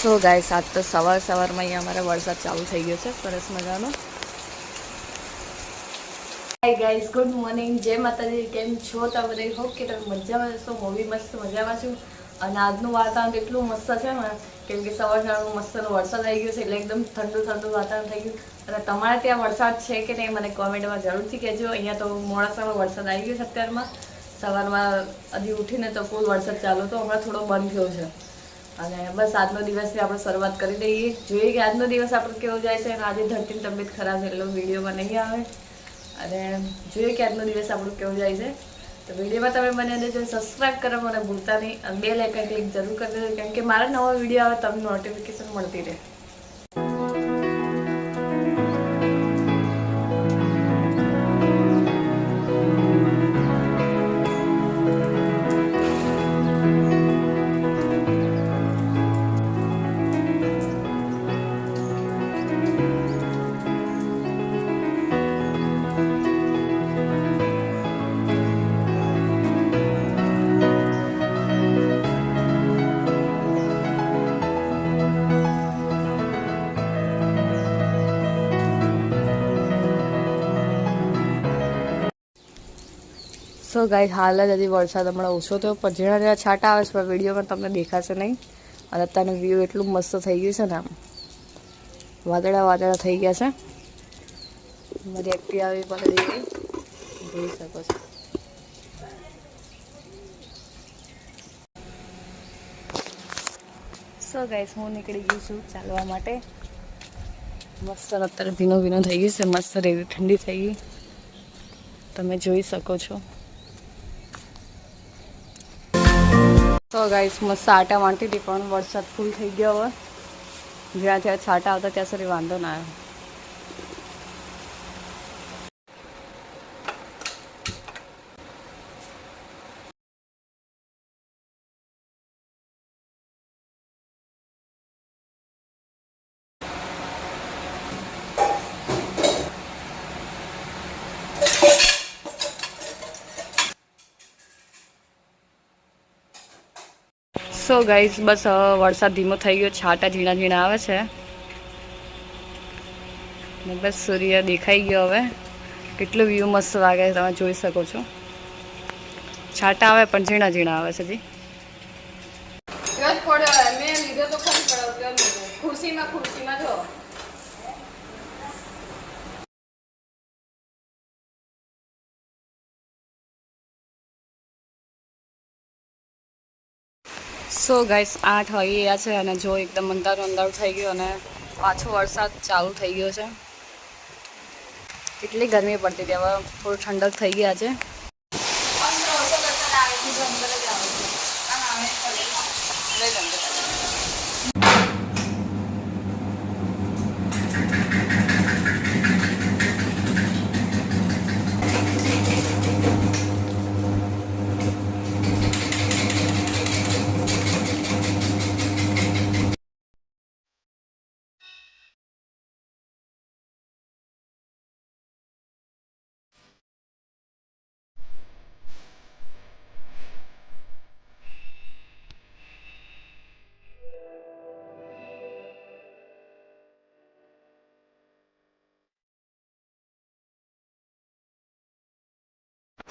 So guys, આજ તો સવારમાં અહીંયા અમારે વરસાદ ચાલુ થઈ ગયો છે સરસ મજાનો. હાય ગાઈસ, ગુડ મોર્નિંગ, જય માતાજી. કેમ છો તમે? હોપ કે તમે મજામાં હશો. હું બી મસ્ત મજામાં છું. અને આજનું વાતાવરણ એટલું મસ્ત છે ને, કેમ કે સવારનો મસ્તનો વરસાદ આવી ગયો છે એટલે એકદમ ઠંડુ વાતાવરણ થઈ ગયું. અને તમારે ત્યાં વરસાદ છે કે નહીં મને કોમેન્ટમાં જરૂરથી કહેજો. અહીંયા તો મોડાસામાં વરસાદ આવી ગયો છે અત્યારમાં. સવારમાં હજી ઉઠીને તો ફૂલ વરસાદ ચાલુ હતો, હમણાં થોડો બંધ થયો છે. અને બસ આજનો દિવસથી આપણે શરૂઆત કરી દઈએ. જોઈએ કે આજનો દિવસ આપણો કેવો જાય છે. અને આજે ધરતીની તબિયત ખરાબ છે એટલે વિડીયોમાં નહીં આવે. અને જોઈએ કે આજનો દિવસ આપણું કેવો જાય છે. તો વિડીયોમાં તમે મને જો સબસ્ક્રાઈબ કરવા મને ભૂલતા નહીં. અને બેલ આઇકન ક્લિક જરૂર કરી દેજો, કેમ કે મારા નવા વિડીયો આવે તમને નોટિફિકેશન મળતી રહે. સો ગાઈસ, હાલ જ હજી વરસાદ હમણાં ઓછો થયો, પણ ઝીણા છાંટા આવે છે, પણ વિડીયોમાં તમને દેખાશે નહીં. અને અત્યારનું વ્યૂ એટલું મસ્ત થઈ ગયું છે ને, આમ વાદળા થઈ ગયા છે. મારી એક્ટિવા આવી પલળી ગઈ, જોઈ શકો છો. સો ગાઈસ, હું નીકળી ગઈ છું ચાલવા માટે. મસ્ત અત્યારે ભીનો થઈ ગયું છે, મસ્ત રેવી ઠંડી થઈ ગઈ, તમે જોઈ શકો છો. તો ગાઈસ, મસ્ત આટા મારતી હતી પણ વરસાદ ફૂલ થઈ ગયો. હવે જ્યાં છાંટા આવતા ત્યાં સુધી વાંધો ના આવ્યો. સો ગાઈસ, બસ વરસાદ ધીમો થઈ ગયો, છાંટા ઝીણા આવે છે. ને બસ સૂર્ય દેખાઈ ગયો. હવે કેટલું વ્યૂ મસ્ત લાગે તમે જોઈ શકો છો. છાંટા આવે પણ ઝીણા આવે છે. ખુરશીમાં જો. સો ગાઈસ, 8 વાગી ગયા છે અને જો એકદમ અંધારું થઈ ગયું અને પાછો વરસાદ ચાલુ થઈ ગયો છે. એટલી ગરમી પડતી હતી, હવે થોડું ઠંડક થઈ ગયા છે.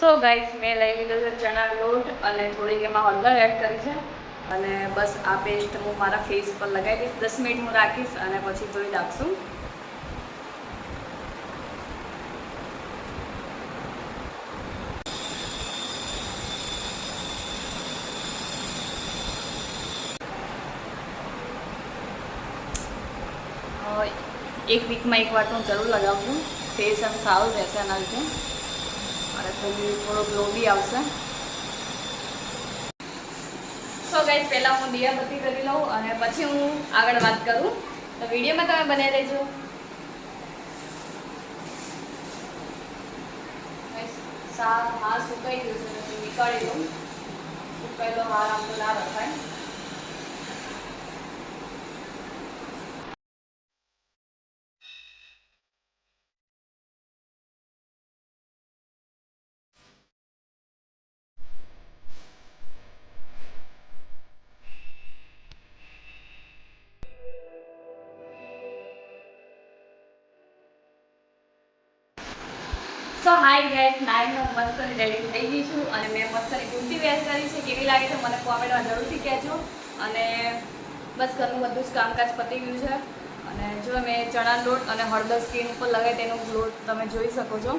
સો ગાઈસ, મેં લઈ લીધો છે ચણા લોટ અને થોડીક એમાં હળદર એડ કરી છે. અને બસ આ પેસ્ટ હું મારા ફેસ પર લગાવી દઈશ. 10 મિનિટ હું રાખીશ અને પછી ધોઈ નાખશું. એક વીકમાં એક વાર તો હું જરૂર લગાવું છું. ફેસ આમ સારું રહેશે એના લીધે અને થોડો ગ્લો બી આવશે. સો ગાઈસ, પહેલાં હું દીયાબત્તી કરી લઉં અને પછી હું આગળ વાત કરું. તો વિડીયોમાં તમે બનાવી રહેજો. હાર સુકાઈ ગયું છે, નીકાળી દઉં. સુકાયેલો હાર આમ તો ના રખાય. તો હાય ગાઈસ, નાઈનો મસ્ત રેડી થઈ ગઈ છું અને મેં મસ્તની કુર્તી વેર કરી છે. કેવી લાગે છે મને કોમેન્ટમાં જરૂરથી કહેજો. અને બસ ઘરનું બધું જ કામકાજ પતી ગયું છે. અને જો મેં ચણા લોટ અને હળદર સ્કીન ઉપર લગાવી તેનો લોટ તમે જોઈ શકો છો.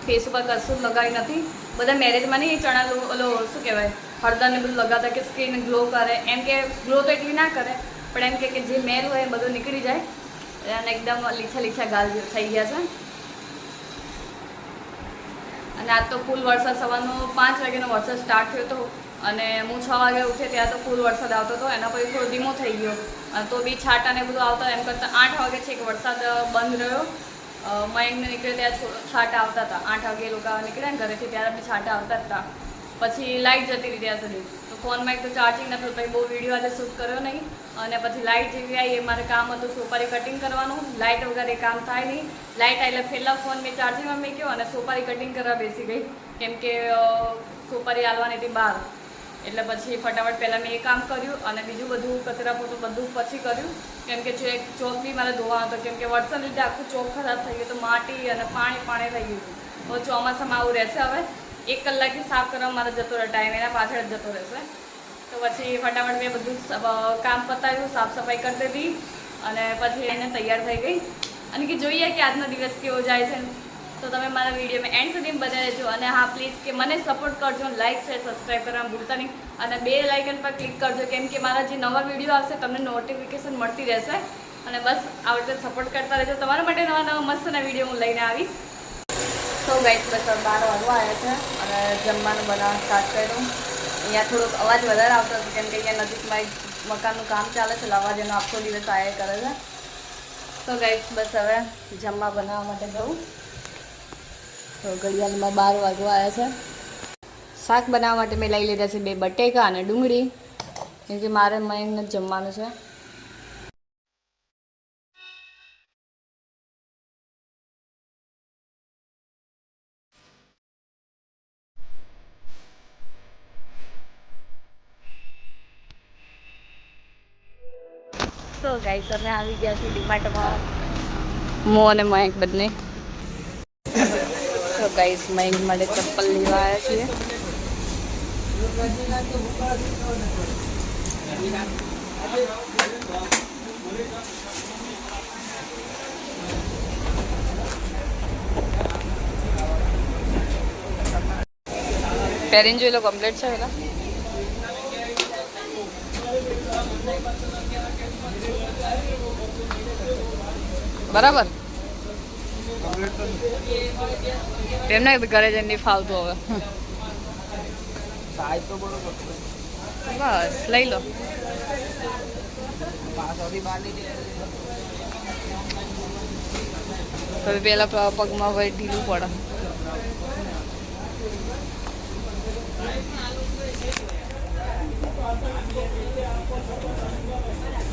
ફેસ ઉપર કશું જ લગાવી નથી. બધા મેરેજમાં નહીં ચણા ઓલો શું કહેવાય હળદર ને બધું લગાવતા કે સ્કીન ગ્લો કરે, એમ કે ગ્લો તો એટલી ના કરે પણ એમ કે જે મેલ હોય એ બધું નીકળી જાય અને એકદમ લીછા લીછા ગાલ થઈ ગયા છે. અને આજ તો ફૂલ વરસાદ, સવારનો 5 વાગ્યાનો વરસાદ સ્ટાર્ટ થયો હતો અને હું 6 વાગે ઉઠે ત્યાં તો ફૂલ વરસાદ આવતો હતો. એના પછી થોડો ધીમો થઈ ગયો અને તો બી છાંટા ને બધું આવતા. એમ કરતાં 8 વાગે છે કે વરસાદ બંધ રહ્યો. મયંકને નીકળે ત્યાં છાંટા આવતા હતા. 8 વાગે એ લોકો નીકળ્યા ને ઘરેથી ત્યારે બી છાંટા આવતા જ હતા. પછી લાઇટ જતી રહી ત્યાં સુધી. તો ફોનમાં એક તો ચાર્જિંગ નતું, પછી બહુ વિડીયો આજે શૂટ કર્યો નહીં. અને પછી લાઇટ જેવી આવી એ મારે કામ હતું સોપારી કટિંગ કરવાનું. લાઇટ વગર એ કામ થાય નહીં. લાઇટ આવી એટલે પહેલાં ફોન મેં ચાર્જિંગમાં મૂક્યો અને સોપારી કટિંગ કરવા બેસી ગઈ, કેમ કે સોપારી આલવાની હતી બહાર. એટલે પછી ફટાફટ પહેલાં મેં એ કામ કર્યું અને બીજું બધું કચરા પોતું બધું પછી કર્યું, કેમ કે ચોક બી મારે ધોવાનો હતો. કેમ કે વરસાદ લીધે આખું ચોક ખરાબ થઈ ગયું, તો માટી અને પાણી થઈ ગયું હતું. તો ચોમાસામાં આવું રહેશે. હવે 1 કલાકથી સાફ કરવા મારે જતો રહે ટાઈમ, એના પાછળ જ જતો રહેશે. તો પછી ફટાફટ મેં બધું કામ પતાવ્યું, સાફ સફાઈ કરી દીધી અને પછી એને તૈયાર થઈ ગઈ. અને કે જોઈએ કે આજનો દિવસ કેવો જાય છે. તો તમે મારા વિડીયોમાં એન્ડ સુધી બનાવી દેજો. અને હા પ્લીઝ કે મને સપોર્ટ કરજો, લાઇક શેર સબસ્ક્રાઈબ કરવાનું ભૂલતા નહીં. અને બેલ આઇકન પર ક્લિક કરજો, કેમ કે મારા જે નવા વિડીયો આવશે તમને નોટિફિકેશન મળતી રહેશે. અને બસ આવી રીતે સપોર્ટ કરતા રહેજો. તમારા માટે નવા મસ્તના વિડીયો હું લઈને આવીશ. તો ગાઈસ બસ 12 વાગવા આવ્યા છે અને જમવાનું બનાવવાનું સ્ટાર્ટ કર્યું. અહીંયા થોડોક અવાજ વધારે આવતો હતો, કેમ કે અહીંયા નજીકમાં એક મકાનનું કામ ચાલે છે, અવાજ એનો આખો દિવસ આયા કરે છે. તો ગાઈસ બસ હવે જમવા બનાવવા માટે જવું. તો ઘડિયાળમાં 12 વાગવા આવ્યા છે. શાક બનાવવા માટે મેં લઈ લીધા છે 2 બટેકા અને ડુંગળી, કેમ કે મારે મયંકને જ જમવાનું છે. તો ગાઈસ અમે આવી ગયા છીએ ડીમાર્ટમાં, હું અને મયંક બંને. તો ગાઈસ મયંક માટે ચપ્પલ લેવા આવ્યા છીએ. પહેરીને જોઈ લો, કમ્પ્લીટ છે પેલા. બરાબર એમને ઘરે જઈને નહીં ફાવતું હવે. બસ લઈ લો. તો પેલા પગમાં ભાઈ ઢીલું પડે.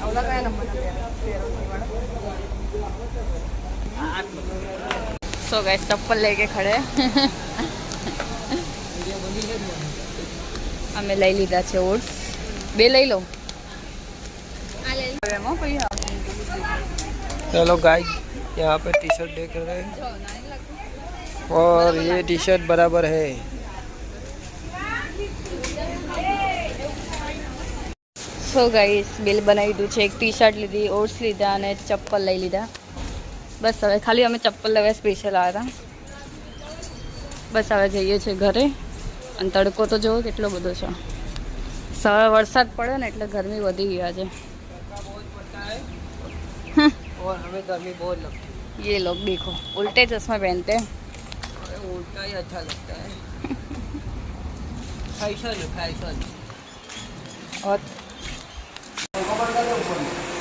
આવડા કયા નંબર? सो गाइस चप्पल लेके खड़े हमें लई लीधा है ओट्स. 2 लई लो. हेलो गाइस, यहाँ पे टी शर्ट देख रहे हैं और ये टी शर्ट बराबर है. सो गाइस बिल बनावी दू छे. एक टी शर्ट लीधी, ओट्स लीधा અને ચપ્પલ લઈ લીધા. બસ હવે ખાલી અમે ચપ્પલ લેવા સ્પેશિયલ આવ્યા હતા. બસ હવે જઈએ છીએ ઘરે. અને તડકો તો જોવો કેટલો બધો છે. સવારે વરસાદ પડે ને એટલે ગરમી વધી ગઈ આજે. और हमें गर्मी बहुत लगती है. ये लोग देखो उल्टे चश्मा पहनते हैं. अरे उल्टा ही अच्छा लगता है. फैशन है फैशन. और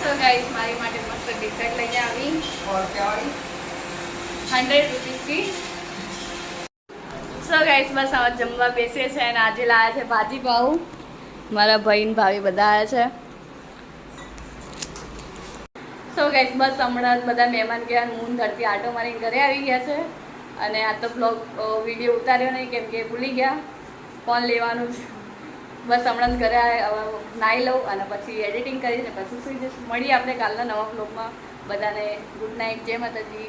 तो गाइस मारी માટે મસ્ત ડિઝાઇન લઈને આવી. और क्या आई 100 રૂપિયા की. સો ગાઈસ બસ હવે જમવા બેસીએ છે અને આજે લાયા છે ભાજી પાઉં. મારા ભાઈ ને ભાભી બધા આવ્યા છે. સો ગાઈસ બસ હમણાં બધા મહેમાન ગયા, મૂન ધરતી આટો મારીને ઘરે આવી ગયા છે. અને આ તો બ્લોગ વિડીયો ઉતાર્યો નહીં, કેમ કે ભૂલી ગયા ફોન લેવાનું છે. બસ હમણાં જ ઘરે નાહી લઉં અને પછી એડિટિંગ કરીને પછી સુઈ જઈશું. મળીએ આપણે કાલના નવા બ્લોગમાં. બધાને ગુડ નાઇટ, જય માતાજી.